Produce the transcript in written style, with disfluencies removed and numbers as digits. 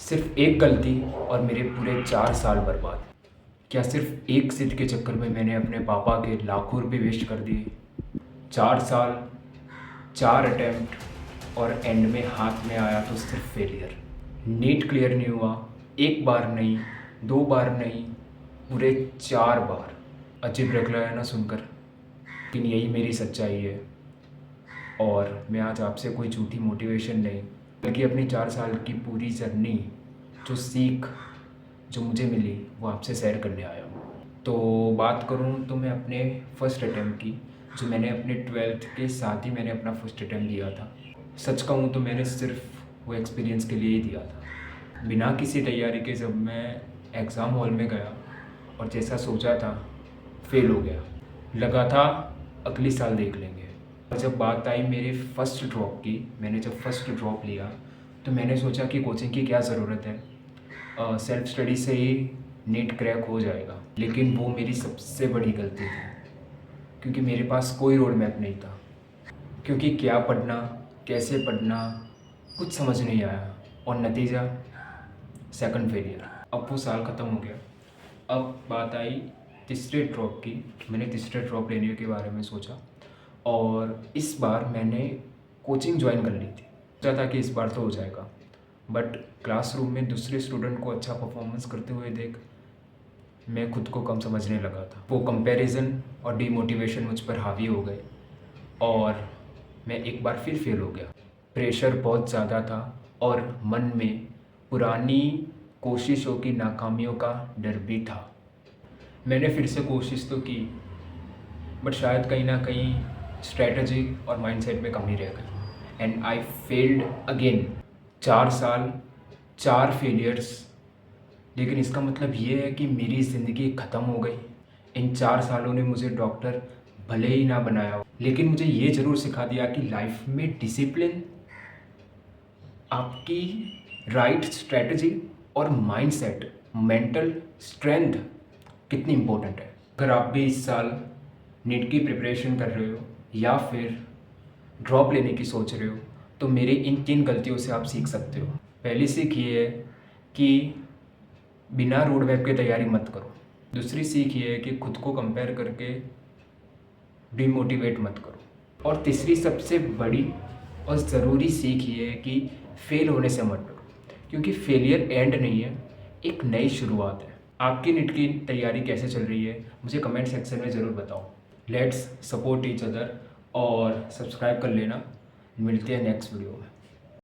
सिर्फ एक गलती और मेरे पूरे 4 साल बर्बाद। क्या सिर्फ एक जिद के चक्कर में मैंने अपने पापा के लाखों रुपए वेस्ट कर दिए? 4 साल, 4 अटेम्प्ट और एंड में हाथ में आया तो सिर्फ फेलियर। नीट क्लियर नहीं हुआ, एक बार नहीं, 2 बार नहीं, पूरे 4 बार। अजीब लग रहा है ना सुनकर, लेकिन यही मेरी सच्चाई है। और मैं आज आपसे कोई झूठी मोटिवेशन नहीं, बल्कि अपनी 4 साल की पूरी जर्नी, जो सीख जो मुझे मिली, वो आपसे शेयर करने आया हूँ। तो बात करूँ तो मैं अपने फर्स्ट अटैम्प्ट की, जो मैंने अपने 12th के साथ ही मैंने अपना फर्स्ट अटैम्प्ट दिया था। सच कहूँ तो मैंने सिर्फ वो एक्सपीरियंस के लिए ही दिया था, बिना किसी तैयारी के। जब मैं एग्ज़ाम हॉल में गया और जैसा सोचा था, फेल हो गया। लगा था अगले साल देख लेंगे। और जब बात आई मेरे फर्स्ट ड्रॉप की, मैंने जब फर्स्ट ड्रॉप लिया तो मैंने सोचा कि कोचिंग की क्या ज़रूरत है, सेल्फ स्टडी से ही नीट क्रैक हो जाएगा। लेकिन वो मेरी सबसे बड़ी गलती थी, क्योंकि मेरे पास कोई रोड मैप नहीं था। क्योंकि क्या पढ़ना, कैसे पढ़ना, कुछ समझ नहीं आया और नतीजा सेकंड फेलियर। अब वो साल ख़त्म हो गया। अब बात आई तीसरे ड्रॉप की। मैंने तीसरे ड्रॉप लेने के बारे में सोचा और इस बार मैंने कोचिंग ज्वाइन कर ली थी। सोचा था कि इस बार तो हो जाएगा, बट क्लासरूम में दूसरे स्टूडेंट को अच्छा परफॉर्मेंस करते हुए देख मैं खुद को कम समझने लगा था। वो कंपैरिजन और डीमोटिवेशन मुझ पर हावी हो गए और मैं एक बार फिर फेल हो गया। प्रेशर बहुत ज़्यादा था और मन में पुरानी कोशिशों की नाकामियों का डर भी था। मैंने फिर से कोशिश तो की, बट शायद कहीं ना कहीं स्ट्रैटेजी और माइंडसेट में कमी रह गई एंड आई फेल्ड अगेन। 4 साल, 4 फेलियर्स। लेकिन इसका मतलब ये है कि मेरी ज़िंदगी ख़त्म हो गई। इन 4 सालों ने मुझे डॉक्टर भले ही ना बनाया हो, लेकिन मुझे ये ज़रूर सिखा दिया कि लाइफ में डिसिप्लिन, आपकी राइट स्ट्रैटेजी और माइंडसेट, मेंटल स्ट्रेंथ कितनी इम्पोर्टेंट है। अगर आप भी इस साल नीट की प्रिपरेशन कर रहे हो या फिर ड्रॉप लेने की सोच रहे हो, तो मेरी इन 3 गलतियों से आप सीख सकते हो। पहली सीख ये है कि बिना रोड मैप के तैयारी मत करो। दूसरी सीख ये है कि खुद को कंपेयर करके डिमोटिवेट मत करो। और तीसरी सबसे बड़ी और ज़रूरी सीख ये है कि फेल होने से मत डरो, क्योंकि फेलियर एंड नहीं है, एक नई शुरुआत है। आपकी नीट की तैयारी कैसे चल रही है, मुझे कमेंट सेक्शन में ज़रूर बताओ। लेट्स सपोर्ट ईच अदर और सब्सक्राइब कर लेना। मिलते हैं नेक्स्ट वीडियो में।